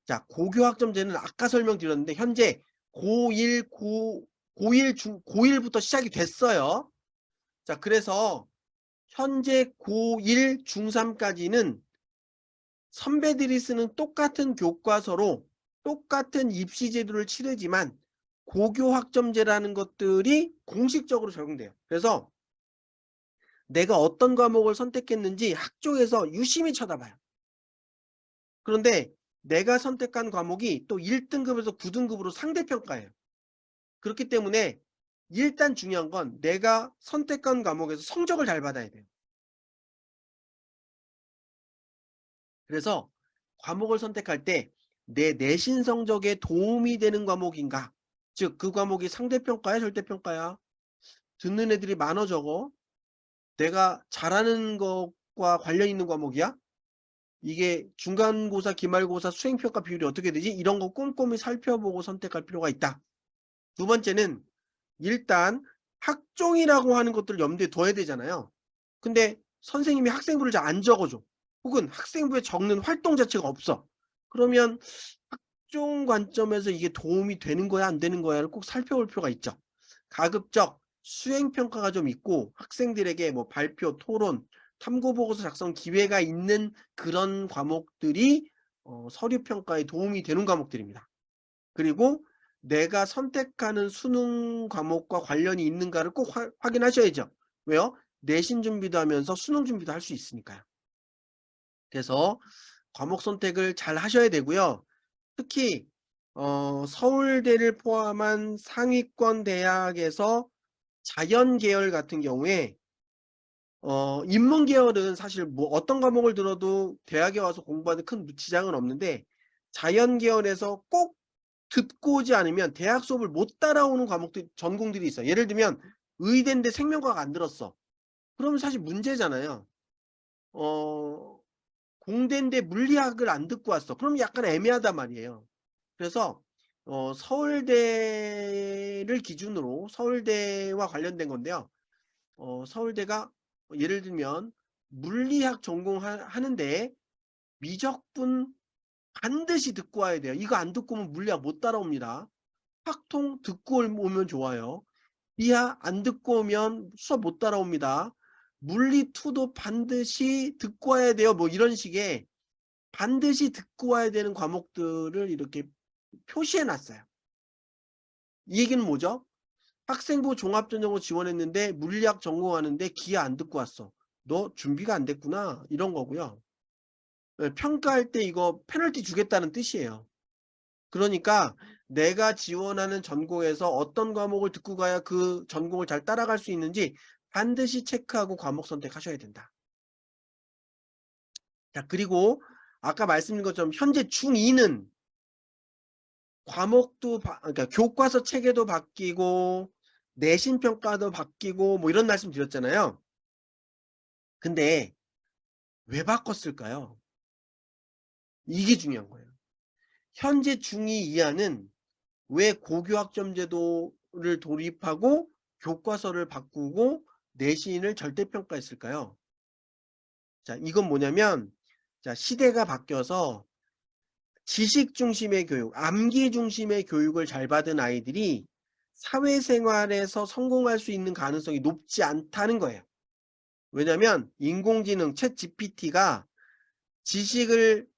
자, 고교학점제는 아까 설명드렸는데 현재 고1부터 시작이 됐어요. 자, 그래서 현재 고1, 중3까지는 선배들이 쓰는 똑같은 교과서로 똑같은 입시 제도를 치르지만 고교학점제라는 것들이 공식적으로 적용돼요. 그래서 내가 어떤 과목을 선택했는지 학교에서 유심히 쳐다봐요. 그런데 내가 선택한 과목이 또 1등급에서 9등급으로 상대평가해요. 그렇기 때문에 일단 중요한 건 내가 선택한 과목에서 성적을 잘 받아야 돼요. 그래서 과목을 선택할 때 내 내신 성적에 도움이 되는 과목인가? 즉 그 과목이 상대평가야 절대평가야? 듣는 애들이 많어 적어? 내가 잘하는 것과 관련 있는 과목이야? 이게 중간고사, 기말고사, 수행평가 비율이 어떻게 되지? 이런 거 꼼꼼히 살펴보고 선택할 필요가 있다. 두 번째는 일단 학종이라고 하는 것들을 염두에 둬야 되잖아요. 근데 선생님이 학생부를 잘 안 적어줘. 혹은 학생부에 적는 활동 자체가 없어. 그러면 학종 관점에서 이게 도움이 되는 거야 안 되는 거야를 꼭 살펴볼 필요가 있죠. 가급적 수행평가가 좀 있고 학생들에게 뭐 발표, 토론, 탐구보고서 작성 기회가 있는 그런 과목들이 서류평가에 도움이 되는 과목들입니다. 그리고 내가 선택하는 수능 과목과 관련이 있는가를 꼭 확인하셔야죠. 왜요? 내신 준비도 하면서 수능 준비도 할 수 있으니까요. 그래서 과목 선택을 잘 하셔야 되고요. 특히 서울대를 포함한 상위권 대학에서 자연계열 같은 경우에 인문계열은 사실 뭐 어떤 과목을 들어도 대학에 와서 공부하는 큰 지장은 없는데 자연계열에서 꼭 듣고 오지 않으면 대학 수업을 못 따라오는 과목들 전공들이 있어요. 예를 들면 의대인데 생명과학 안 들었어. 그러면 사실 문제잖아요. 공대인데 물리학을 안 듣고 왔어. 그럼 약간 애매하단 말이에요. 그래서 서울대를 기준으로 서울대와 관련된 건데요. 서울대가 예를 들면 물리학 전공하는데 미적분 반드시 듣고 와야 돼요. 이거 안 듣고 오면 물리학 못 따라옵니다. 확통 듣고 오면 좋아요. 이하 안 듣고 오면 수업 못 따라옵니다. 물리2도 반드시 듣고 와야 돼요. 뭐 이런 식의 반드시 듣고 와야 되는 과목들을 이렇게 표시해 놨어요. 이 얘기는 뭐죠? 학생부 종합전형으로 지원했는데 물리학 전공하는데 기하 안 듣고 왔어. 너 준비가 안 됐구나. 이런 거고요. 평가할 때 이거 페널티 주겠다는 뜻이에요. 그러니까 내가 지원하는 전공에서 어떤 과목을 듣고 가야 그 전공을 잘 따라갈 수 있는지 반드시 체크하고 과목 선택하셔야 된다. 자, 그리고 아까 말씀드린 것처럼 현재 중2는 과목도 그러니까 교과서 체계도 바뀌고 내신 평가도 바뀌고 뭐 이런 말씀 드렸잖아요. 근데 왜 바꿨을까요? 이게 중요한 거예요. 현재 중2 이하는 왜 고교학점제도를 도입하고 교과서를 바꾸고 내신을 절대평가했을까요? 자, 이건 뭐냐면 자, 시대가 바뀌어서 지식 중심의 교육, 암기 중심의 교육을 잘 받은 아이들이 사회생활에서 성공할 수 있는 가능성이 높지 않다는 거예요. 왜냐하면 인공지능 챗 GPT가 지식을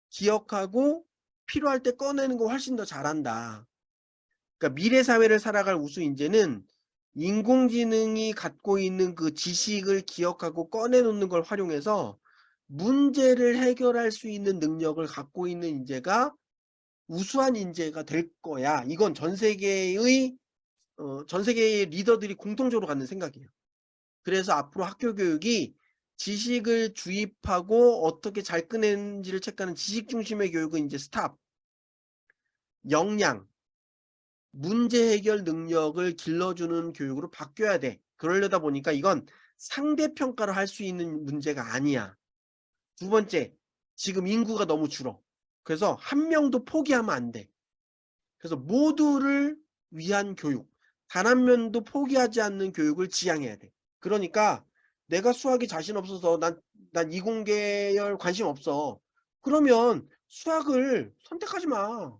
기억하고 필요할 때 꺼내는 거 훨씬 더 잘한다. 그러니까 미래 사회를 살아갈 우수 인재는 인공지능이 갖고 있는 그 지식을 기억하고 꺼내놓는 걸 활용해서 문제를 해결할 수 있는 능력을 갖고 있는 인재가 우수한 인재가 될 거야. 이건 전 세계의 리더들이 공통적으로 갖는 생각이에요. 그래서 앞으로 학교 교육이 지식을 주입하고 어떻게 잘 꺼내는지를 체크하는 지식 중심의 교육은 이제 스탑, 역량, 문제 해결 능력을 길러주는 교육으로 바뀌어야 돼. 그러려다 보니까 이건 상대평가를 할 수 있는 문제가 아니야. 두 번째, 지금 인구가 너무 줄어. 그래서 한 명도 포기하면 안 돼. 그래서 모두를 위한 교육, 단 한 명도 포기하지 않는 교육을 지향해야 돼. 그러니까 내가 수학이 자신 없어서 난 이공계열 관심 없어. 그러면 수학을 선택하지 마.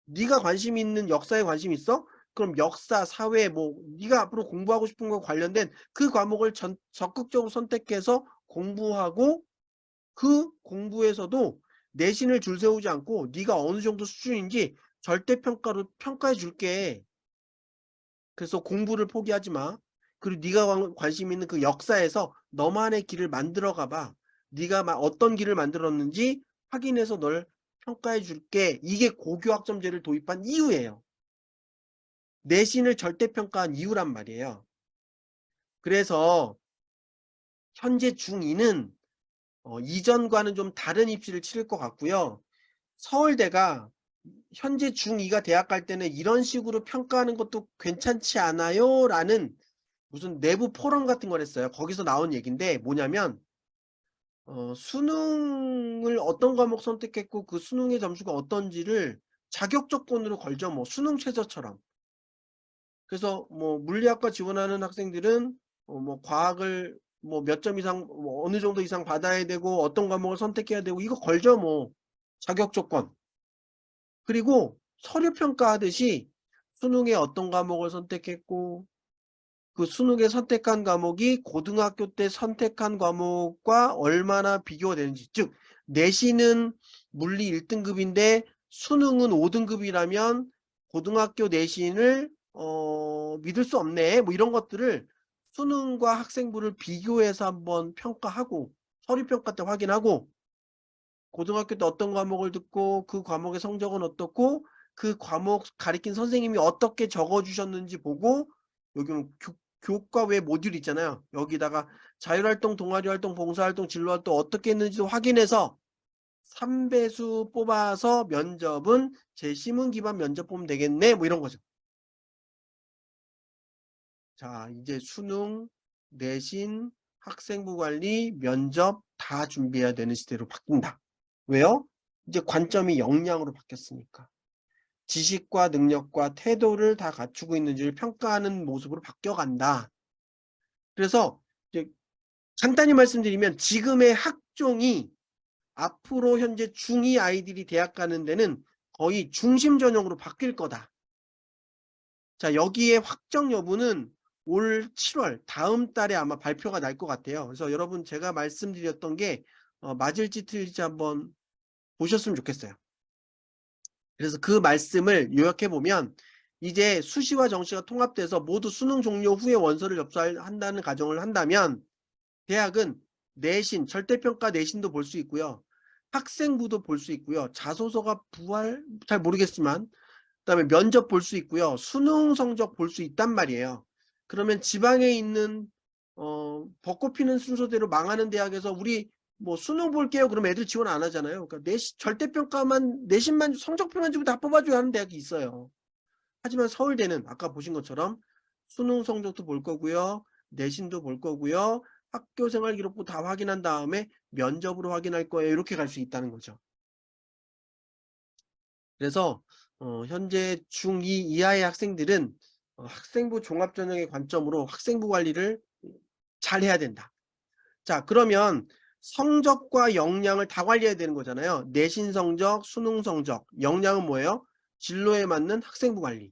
네가 관심 있는 역사에 관심 있어? 그럼 역사, 사회, 뭐 네가 앞으로 공부하고 싶은 거 관련된 그 과목을 적극적으로 선택해서 공부하고, 그 공부에서도 내신을 줄 세우지 않고 네가 어느 정도 수준인지 절대평가로 평가해 줄게. 그래서 공부를 포기하지 마. 그리고 네가 관심 있는 그 역사에서 너만의 길을 만들어 가봐. 네가 어떤 길을 만들었는지 확인해서 널 평가해 줄게. 이게 고교학점제를 도입한 이유예요. 내신을 절대평가한 이유란 말이에요. 그래서 현재 중2는 이전과는 좀 다른 입시를 치를 것 같고요. 서울대가 현재 중2가 대학 갈 때는 이런 식으로 평가하는 것도 괜찮지 않아요? 라는 무슨 내부 포럼 같은 걸 했어요. 거기서 나온 얘기인데 뭐냐면 수능을 어떤 과목 선택했고 그 수능의 점수가 어떤지를 자격 조건으로 걸죠. 뭐 수능 최저처럼. 그래서 뭐 물리학과 지원하는 학생들은 뭐 과학을 뭐 몇 점 이상, 뭐 어느 정도 이상 받아야 되고 어떤 과목을 선택해야 되고 이거 걸죠. 뭐 자격 조건. 그리고 서류 평가하듯이 수능에 어떤 과목을 선택했고 그 수능에 선택한 과목이 고등학교 때 선택한 과목과 얼마나 비교가 되는지, 즉 내신은 물리 1등급인데 수능은 5등급이라면 고등학교 내신을 믿을 수 없네, 뭐 이런 것들을 수능과 학생부를 비교해서 한번 평가하고 서류 평가 때 확인하고, 고등학교 때 어떤 과목을 듣고 그 과목의 성적은 어떻고 그 과목 가르친 선생님이 어떻게 적어주셨는지 보고, 여기는 교과 외 모듈 있잖아요. 여기다가 자율활동, 동아리활동, 봉사활동, 진로활동 어떻게 했는지도 확인해서 3배수 뽑아서 면접은 제시문 기반 면접 보면 되겠네, 뭐 이런 거죠. 자, 이제 수능, 내신, 학생부 관리, 면접 다 준비해야 되는 시대로 바뀐다. 왜요? 이제 관점이 역량으로 바뀌었으니까. 지식과 능력과 태도를 다 갖추고 있는지를 평가하는 모습으로 바뀌어간다. 그래서 이제 간단히 말씀드리면 지금의 학종이 앞으로 현재 중2 아이들이 대학 가는 데는 거의 중심 전형으로 바뀔 거다. 자, 여기에 확정 여부는 올 7월 다음 달에 아마 발표가 날 것 같아요. 그래서 여러분 제가 말씀드렸던 게 맞을지 틀릴지 한번 보셨으면 좋겠어요. 그래서 그 말씀을 요약해 보면, 이제 수시와 정시가 통합돼서 모두 수능 종료 후에 원서를 접수한다는 가정을 한다면 대학은 내신, 절대평가 내신도 볼 수 있고요. 학생부도 볼 수 있고요. 자소서가 부활 잘 모르겠지만 그다음에 면접 볼 수 있고요. 수능 성적 볼 수 있단 말이에요. 그러면 지방에 있는 벚꽃 피는 순서대로 망하는 대학에서 우리 뭐 수능 볼게요. 그러면 애들 지원 안 하잖아요. 그러니까 절대평가만, 내신만, 성적표만 주고 다 뽑아줘야 하는 대학이 있어요. 하지만 서울대는 아까 보신 것처럼 수능 성적도 볼 거고요. 내신도 볼 거고요. 학교 생활 기록부 다 확인한 다음에 면접으로 확인할 거예요. 이렇게 갈 수 있다는 거죠. 그래서 현재 중2 이하의 학생들은 학생부 종합전형의 관점으로 학생부 관리를 잘 해야 된다. 자, 그러면 성적과 역량을 다 관리해야 되는 거잖아요. 내신 성적, 수능 성적, 역량은 뭐예요? 진로에 맞는 학생부 관리.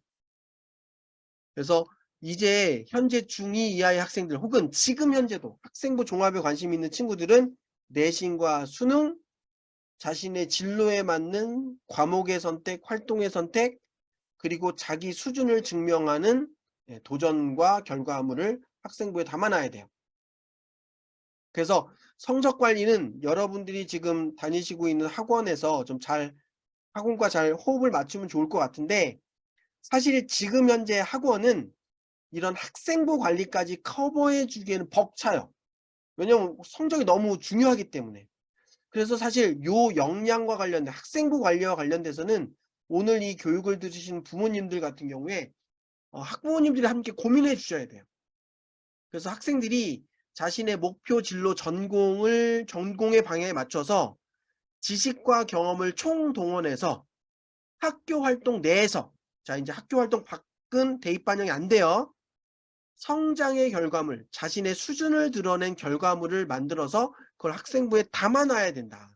그래서 이제 현재 중2 이하의 학생들 혹은 지금 현재도 학생부 종합에 관심 있는 친구들은 내신과 수능, 자신의 진로에 맞는 과목의 선택, 활동의 선택, 그리고 자기 수준을 증명하는 도전과 결과물을 학생부에 담아놔야 돼요. 그래서 성적 관리는 여러분들이 지금 다니시고 있는 학원에서 좀 학원과 잘 호흡을 맞추면 좋을 것 같은데, 사실 지금 현재 학원은 이런 학생부 관리까지 커버해 주기에는 벅차요. 왜냐면 성적이 너무 중요하기 때문에. 그래서 사실 요 역량과 관련된 학생부 관리와 관련돼서는 오늘 이 교육을 들으신 부모님들 같은 경우에 학부모님들이 함께 고민해 주셔야 돼요. 그래서 학생들이 자신의 목표 진로 전공의 방향에 맞춰서 지식과 경험을 총동원해서 학교 활동 내에서, 자 이제 학교 활동 밖은 대입 반영이 안 돼요. 성장의 결과물, 자신의 수준을 드러낸 결과물을 만들어서 그걸 학생부에 담아놔야 된다.